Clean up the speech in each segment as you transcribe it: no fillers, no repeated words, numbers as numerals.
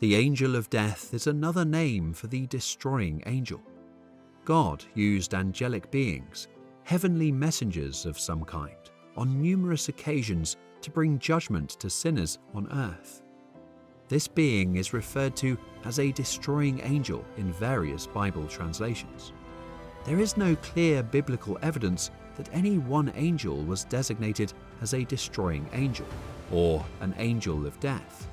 The angel of death is another name for the destroying angel. God used angelic beings, heavenly messengers of some kind, on numerous occasions to bring judgment to sinners on earth. This being is referred to as a destroying angel in various Bible translations. There is no clear biblical evidence that any one angel was designated as a destroying angel or an angel of death.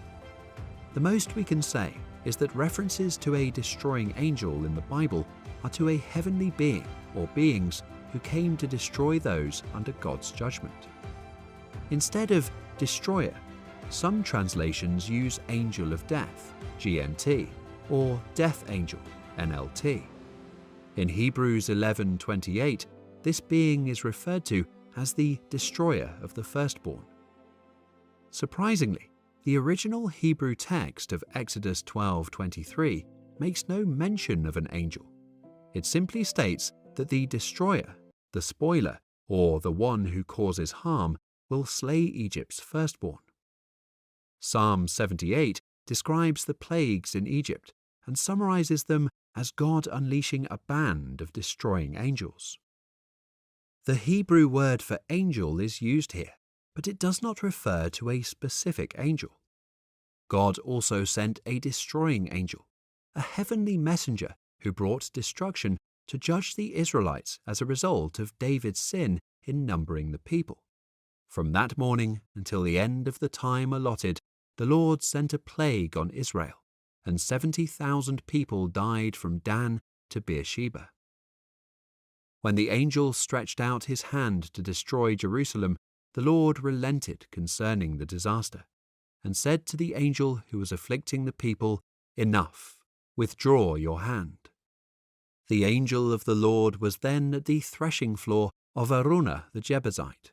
The most we can say is that references to a destroying angel in the Bible are to a heavenly being or beings who came to destroy those under God's judgment. Instead of destroyer, some translations use angel of death, GMT, or death angel, NLT. In Hebrews 11:28, this being is referred to as the destroyer of the firstborn. Surprisingly, the original Hebrew text of Exodus 12:23 makes no mention of an angel. It simply states that the destroyer, the spoiler, or the one who causes harm, will slay Egypt's firstborn. Psalm 78 describes the plagues in Egypt and summarizes them as God unleashing a band of destroying angels. The Hebrew word for angel is used here, but it does not refer to a specific angel. God also sent a destroying angel, a heavenly messenger who brought destruction to judge the Israelites as a result of David's sin in numbering the people. From that morning until the end of the time allotted, the Lord sent a plague on Israel, and 70,000 people died from Dan to Beersheba. When the angel stretched out his hand to destroy Jerusalem, the Lord relented concerning the disaster, and said to the angel who was afflicting the people, "Enough, withdraw your hand." The angel of the Lord was then at the threshing floor of Araunah the Jebusite.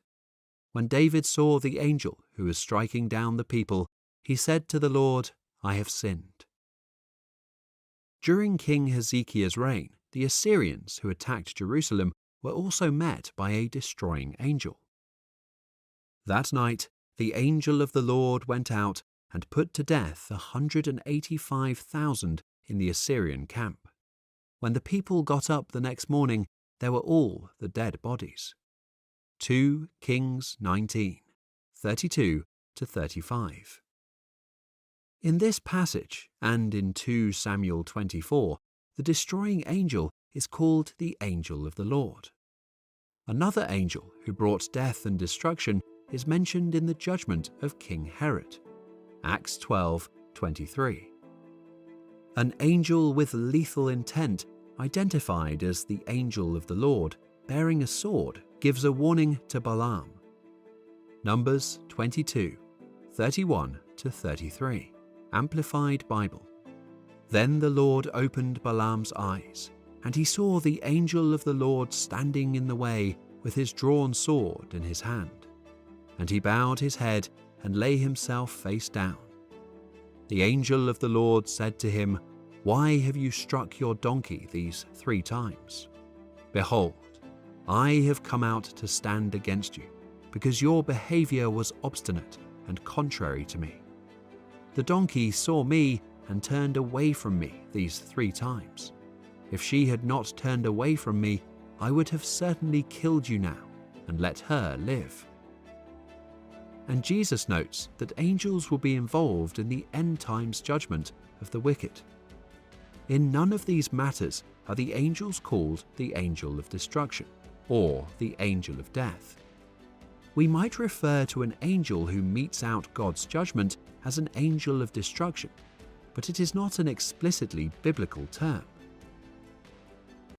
When David saw the angel who was striking down the people, he said to the Lord, "I have sinned." During King Hezekiah's reign, the Assyrians who attacked Jerusalem were also met by a destroying angel. That night, the angel of the Lord went out and put to death 185,000 in the Assyrian camp. When the people got up the next morning, there were all the dead bodies. 2 Kings 19, 32-35. In this passage, and in 2 Samuel 24, the destroying angel is called the angel of the Lord. Another angel who brought death and destruction is mentioned in the judgment of King Herod, Acts 12:23. An angel with lethal intent, identified as the angel of the Lord, bearing a sword, gives a warning to Balaam. Numbers 22:31-33, Amplified Bible. Then the Lord opened Balaam's eyes, and he saw the angel of the Lord standing in the way with his drawn sword in his hand. And he bowed his head and lay himself face down. The angel of the Lord said to him, "Why have you struck your donkey these 3 times? Behold, I have come out to stand against you, because your behavior was obstinate and contrary to me. The donkey saw me and turned away from me these 3 times. If she had not turned away from me, I would have certainly killed you now and let her live." And Jesus notes that angels will be involved in the end times judgment of the wicked. In none of these matters are the angels called the angel of destruction or the angel of death. We might refer to an angel who metes out God's judgment as an angel of destruction, but it is not an explicitly biblical term.